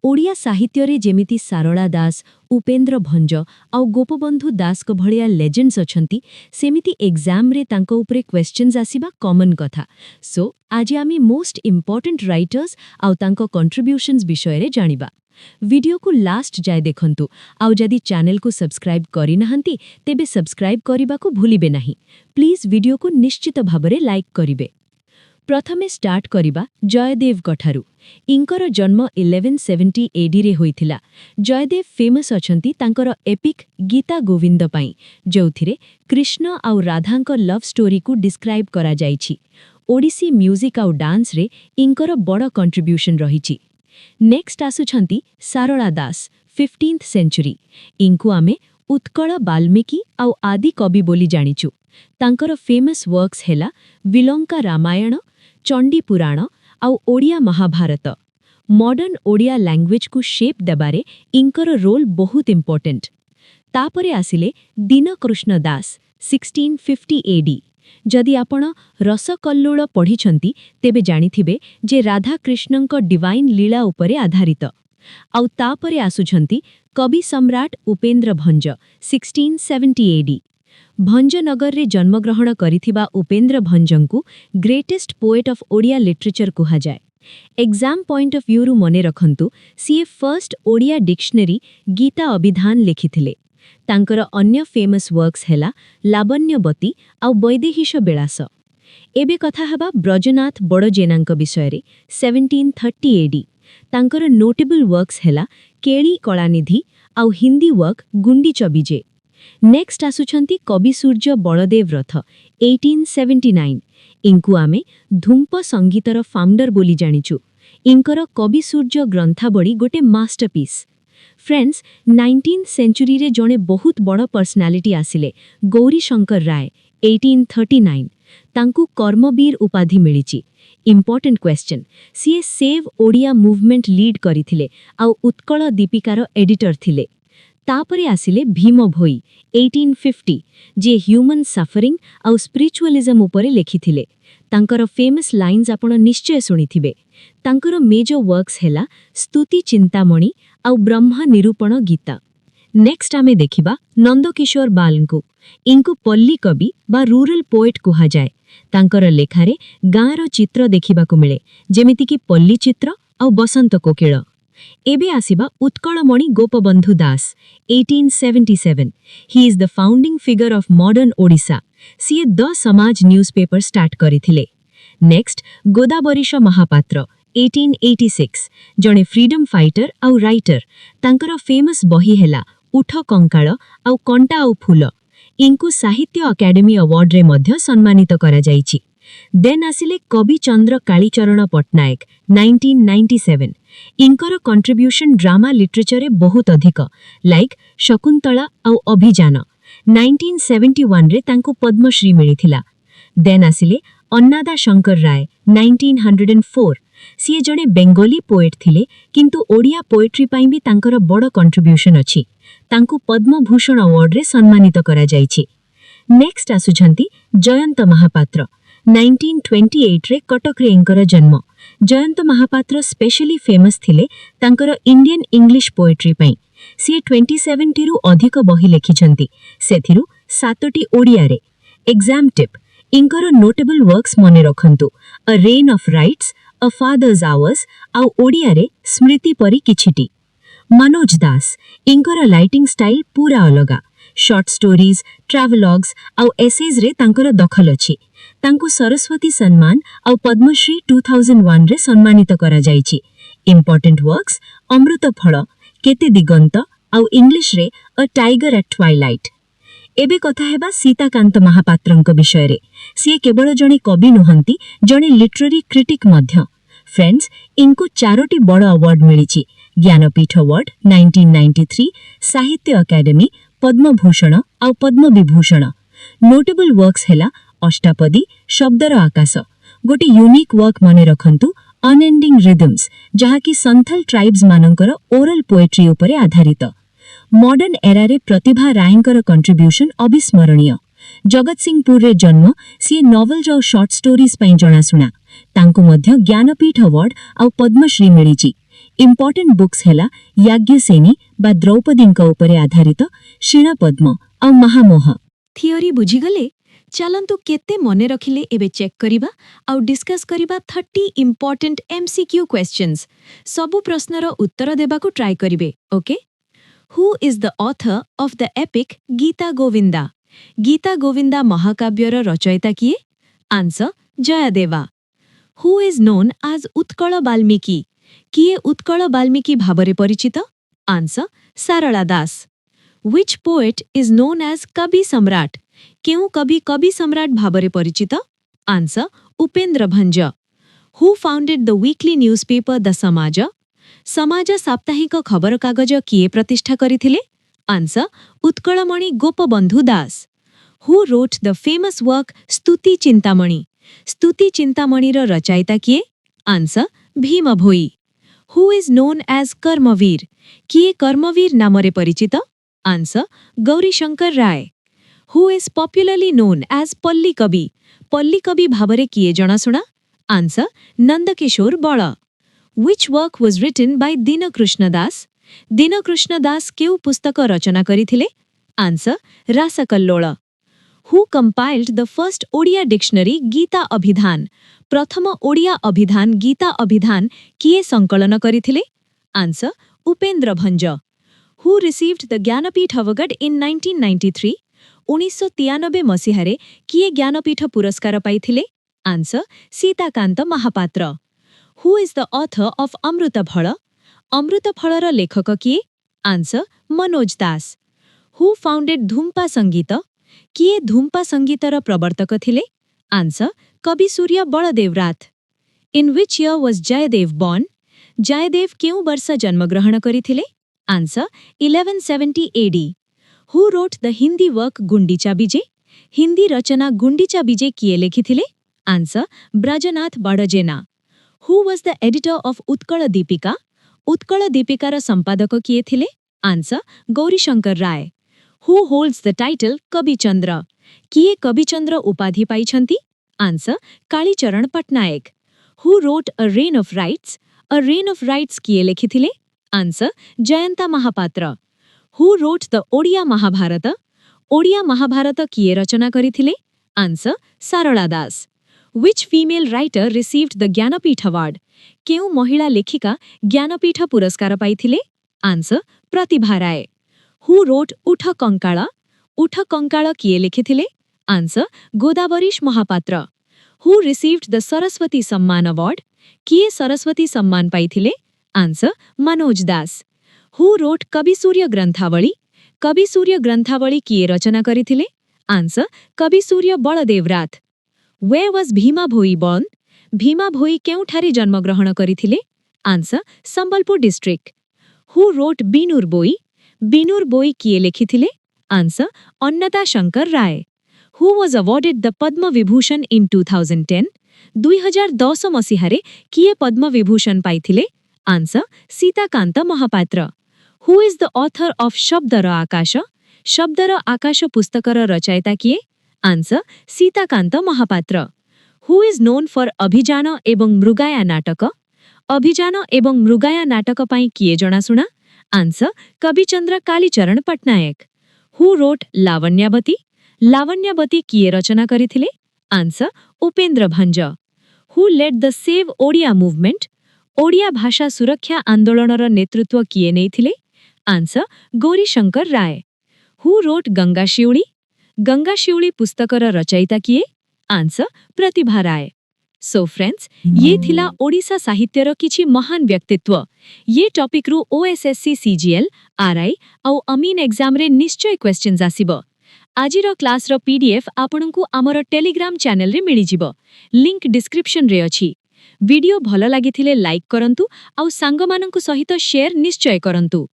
ओडिया साहित्य रे जेमिति सारला दास, उपेन्द्र भंज आउ गोपबंधु दास को भलिया लेजेंड्स अछंती सेमिति एग्जाम रे तांको उपरे क्वेश्चंस आसीबा कॉमन कथा। सो आज आमी मोस्ट इंपोर्टेंट राइटर्स आउ तांको कंट्रीब्यूशंस विषय रे जानिबा। वीडियो को लास्ट जाय देखंतु आउ जदि चैनल को सब्सक्राइब करि नहंती तेबे सब्सक्राइब करिबा को भूलिबे नाही। प्लीज वीडियो को निश्चित भाबरे लाइक करिबे। प्रथमे स्टार्ट करिबा जयदेव कठारु। इंकर जन्म 1170 एडी रे होइथिला। जयदेव फेमस अछंती तांकर एपिक गीता गोविंद पाई, जोथिरे कृष्ण आउ राधांक लव स्टोरी को डिस्क्राइब करा जाइछि। ओडिसी म्यूजिक आउ डांस रे इंकर बड़ कंट्रीब्यूशन रहिछि। नेक्स्ट आसुछंती सारला दास, 15th सेंचुरी। इंकु आमे उत्कल बाल्मीकि आउ आदि कवि बोली जानिछु। तांकर फेमस वर्क्स हेला विलंका रामायण, चंडी पुराण आउ ओडिया महाभारत। मॉडर्न ओडिया लैंग्वेज को शेप देबारे इंकर रोल बहुत इंपोर्टेंट। तापरे आसिले दीनकृष्ण दास, 1650 एडी। जदि आपण रसकल्लोळ पढ़िछंती तेबे जानिथिबे जे राधा कृष्णंक डिवाइन लीला उपरे आधारित। आउ तापरे आसुछंती कवि सम्राट उपेन्द्र भंज, 1670 एडी। भंजनगर रे जन्मग्रहण करिथिबा उपेन्द्र भंजंकु greatest poet of Odia literature कुहा जाए। एग्जाम पॉइंट ऑफ व्यू रु मने रखंतु सीए फर्स्ट ओडिया डिक्शनरी गीता अभिधान लिखिथिले। तांकर अन्य फेमस वर्क्स हेला लावण्यवती आउ वैदेहीश बेलास। एबे कथा हबा ब्रजनाथ बड़जेनांक विषय रे, 1730 एडी। तांकर नोटेबल वर्क्स हेला केली कलानिधि आउ हिंदी वर्क गुंडीच बीजे। नेक्स्ट आसुछंती कवि सूर्य बलदेव रथ, 1879। इंकु आमे धूम्प संगीतर फाउंडर बोली जानिछु। इंकर कवि सूर्य ग्रंथावली गोटे मास्टरपीस। फ्रेंड्स, 19th सेंचुरी रे जणे बहुत बड़ पर्सनालिटी आसिले, गौरी शंकर राय, 1839। तांकु कर्मवीर उपाधि मिलिछि। इंपोर्टेंट क्वेश्चन, सीए सेव ओडिया मूवमेंट लीड करिथिले आउ उत्कल दीपिकार एडिटर थिले। तापरे आसिले भीम भोई, 1850, जे ह्यूमन सफरिंग आउ स्पिरिचुअलिज्म उपरे लेखिथिले। तांकर फेमस लाइन्स आपण निश्चय सुनिथिबे। तांकर मेजर वर्क्स हेला स्तुति चिंतामणि आउ ब्रह्म निरूपण गीता। नेक्स्ट आमे देखिबा नंदकिशोर बालंकु। इंकु पल्ली कवि बा रूरल पोएट कुहा जाए। तांकर लेखारे गाँर चित्र देखिबाकु मिले, जेमिति कि पल्ली चित्र आउ बसंत कोकिल। एबे आसिबा उत्कलमणि गोपबंधु दास, 1877। He is the founding figure of modern Odisha. CA the समाज newspaper start करिथिले। Next Godavarish Mahapatra, 1886। जणे फ्रीडम फाइटर आउ राइटर। तांकर फेमस बही हेला उठ कंकाळ आउ कंटा आउ फूल। इंकु साहित्य अकादेमी अवार्ड रे मध्य सम्मानित करा जाइछि। देन आसिले कवि चंद्र कालीचरण पट्टनायक, 1997। इंकर कंट्रीब्यूशन ड्रामा लिटरेचर रे बहुत अधिक, लाइक शकुंतला आउ अभिजान। 1971 रे तांको पद्मश्री मिलिथिला। देन आसिले अन्नादा शंकर राय, 1904। सीए जणे बेंगोली पोएट थिले, किंतु ओडिया पोएट्री पाई भी तांकर बड़ कंट्रीब्यूशन अछि। तांको पद्मभूषण अवार्ड रे सम्मानित करा जाइछि। नेक्स्ट आसुछंती जयंत महापात्र। 1928 रे कटक रे इंकर जन्म। जयंत महापात्र स्पेशली फेमस थिले तांकर इंडियन इंग्लिश पोएट्री पाई। सीए 27 रु अधिक बही लेखिछंती, सेथिरु 7टी ओडिया रे। एग्जाम टिप, इंकर नोटेबल वर्क्स मने रखंतु, a rain of rites, a father's hours आउ ओडिया रे स्मृति परी किछिटी। मनोज दास, इंकर राइटिंग स्टाइल पूरा अलगा। शॉर्ट स्टोरीज, ट्रैवलॉग्स आउ एसेज रे तांकर दखल अछि। तांको सरस्वती सम्मान आउ पद्मश्री 2001 रे सम्मानित करा जाइछि। इंपोर्टेंट वर्क्स अमृत फल, केते दिगंत आउ इंग्लिश रे अ टाइगर एट ट्वाइलाइट। एबे कथा हेबा सीताकांत महापात्रंक विषय रे। सीए केवल जणे कवि नुहंती, जणे लिटरेरी क्रिटिक मध्य। फ्रेंड्स, इनको 4टी बड़ अवार्ड मिलिछि। ज्ञानपीठ अवार्ड 1993, साहित्य अकादेमी, पद्मभूषण आउ पद्म विभूषण। नोटेबल वर्क्स हेला अष्टापदी, शब्दर आकाश। गोटे यूनिक वर्क मने रखंतु, अनएंडिंग रिदम्स, जहाकी संथल ट्राइब्स मानकर ओरल पोएट्री उपरे आधारित। मॉडर्न एरा रे प्रतिभा रायंकर कंट्रीब्यूशन अविस्मरणीय। जगत सिंहपुर रे जन्म, सीए नॉवेल्स और शॉर्ट स्टोरीज पई जणाशुना। तांको मध्य ज्ञानपीठ अवार्ड आउ पद्मश्री मिलिछि। इंपोर्टेंट बुक्स हैला याज्ञसेनी बा द्रौपदींक उपरे आधारित शीणपद्म आ महामोह। थियोरी बुझीगले चलंतु केते मने रखिले एबे चेक करिबा आउ डिस्कस करिबा 30 इंपोर्टेंट एमसीक्यू क्वेश्चंस। सबु प्रश्नर उत्तर देबाकू ट्राई करिबे। Okay. Who is the author of the epic Gita Govinda? Gita Govinda महाकाव्यर रचयिता किए? Answer Jayadeva. Who is known as Utkal Valmiki? किए उत्कल बाल्मीकि भाबरे परिचित? Answer Sarala Das. Which poet is known as कवि सम्राट? केउ कवि कवि सम्राट भाबरे परिचित? Answer Upendra Bhanj. Who founded the weekly newspaper the Samaj? Samaj साप्ताहिक खबर कागज किए प्रतिष्ठा करिथिले? Answer Utkalmani Gopabandhu Das. Who wrote the famous work स्तुति चिंतामणि? स्तुति चिंतामणिर रचयिता किए? Answer Bhima Bhoi. Who is known as Karmaveer? किए कर्मवीर नामरे परिचित? Answer Gaurishankar Ray. Who is popularly known as पल्ली कवि? पल्ली कवि भाबरे किए जनाशुना? आंसर नंदकिशोर बळ। Which work was written by Dinakrishna दास? दीनकृष्ण दास केउ पुस्तक रचना करिथिले? Answer Rasakallola. Who compiled the first Odia dictionary Gita Abhidhan? प्रथम ओडिया अभिधान गीता अभिधान किए संकलन करिथिले? Answer Upendra Bhanj. Who received the Jnanpith award in 1993? 1993 मसीहारे किए ज्ञानपीठ पुरस्कार पाइथिले? Answer Sitakant Mahapatra. Who is the author of Amrutaphala? अमृतफलर लेखक किए? Answer Manoj Das. Who founded Dhumpa Sangeet? किए धूम्पा संगीतर प्रवर्तक थिले? आंसर कवि सूर्य बलदेवराथ। In which year was Jaydev born? Jayadev केउ वर्ष जन्मग्रहण करिथिले? Answer 1170 AD। Who wrote the Hindi work Gundicha Bije? Hindi रचना गुंडीचा बीजे किए लेखिथिले? Answer Brajanath Badajena. Who was the editor of Utkal Dipika? Utkal दीपिकार संपादक किए थिले? Answer Gaurishankar Ray. Who holds the title Kavichandra? किए कविचंद्र उपाधि पाइछंती? Answer Kalicharan Pattanaik. Who wrote a reign of rights? A reign of rights किए लेखिथिले? आंसर जयंता महापात्र। Who wrote the Odia Mahabharat? Odia Mahabharat किए रचना करिथिले? Answer Sarala Das. Which female writer received the Jnanpith award? केउ महिला लेखिका ज्ञानपीठ पुरस्कार पाइथिले? Answer Pratibha Ray. Who wrote Utha Kankala? Utha Kankala किए लेखिथिले? Answer Godabarish Mahapatra. Who received the Saraswati Samman award? किए सरस्वती सम्मान पाइथिले? Answer Manoj Das. Who wrote Kabisurya Granthabali? Kabisurya Granthabali किए रचना करिथिले? Answer Kabisurya Baladevrath. Where was Bhima Bhoi born? Bhima Bhoi केउठारे जन्मग्रहण करिथिले? Answer Sambalpur district. Who wrote Binur Boi? Binur Boi किए लेखिथिले? Answer Ananta Shankar Ray. Who was awarded the Padma Vibhushan in 2010? 2010 मसीहारे किए पद्म विभूषण पाइथिले? Answer Sitakant Mahapatra. Who is the author of Shabdara Akash? Shabdara Akash पुस्तकर रचयिता किए? Answer Sitakant Mahapatra. Who is known for Abhijan एवं मृगाया नाटक? अभिजान एवं मृगाया नाटक पाई किए जनाशुना? Answer Kavichandra Kalicharan Pattanaik. Who wrote Lavanyavati? Lavanyavati किए रचना करिथिले? Answer Upendra Bhanj. Who led the Save Odia movement? Odia भाषा सुरक्षा आंदोलनर नेतृत्व किए नेइथिले? Answer Gaurishankar Ray. Who wrote Ganga Siuli? Ganga Siuli पुस्तकर रचयिता किए? आंसर प्रतिभा राय। सो फ्रेंड्स, ये थिला ओडिशा साहित्यर किछि महान व्यक्तित्व। ये टॉपिक रु ओएसएससी सीजीएल, आरआई आउ अमीन एग्जाम रे निश्चय क्वेश्चंस आसीबो। आजिर क्लास रो पीडीएफ आपनकु आमर टेलीग्राम चैनल रे मिली जिवो। लिंक डिस्क्रिप्शन रे अछि। वीडियो भल लागिथिले लाइक करंतु आउ सांगमानंकु सहित शेयर निश्चय करंतु।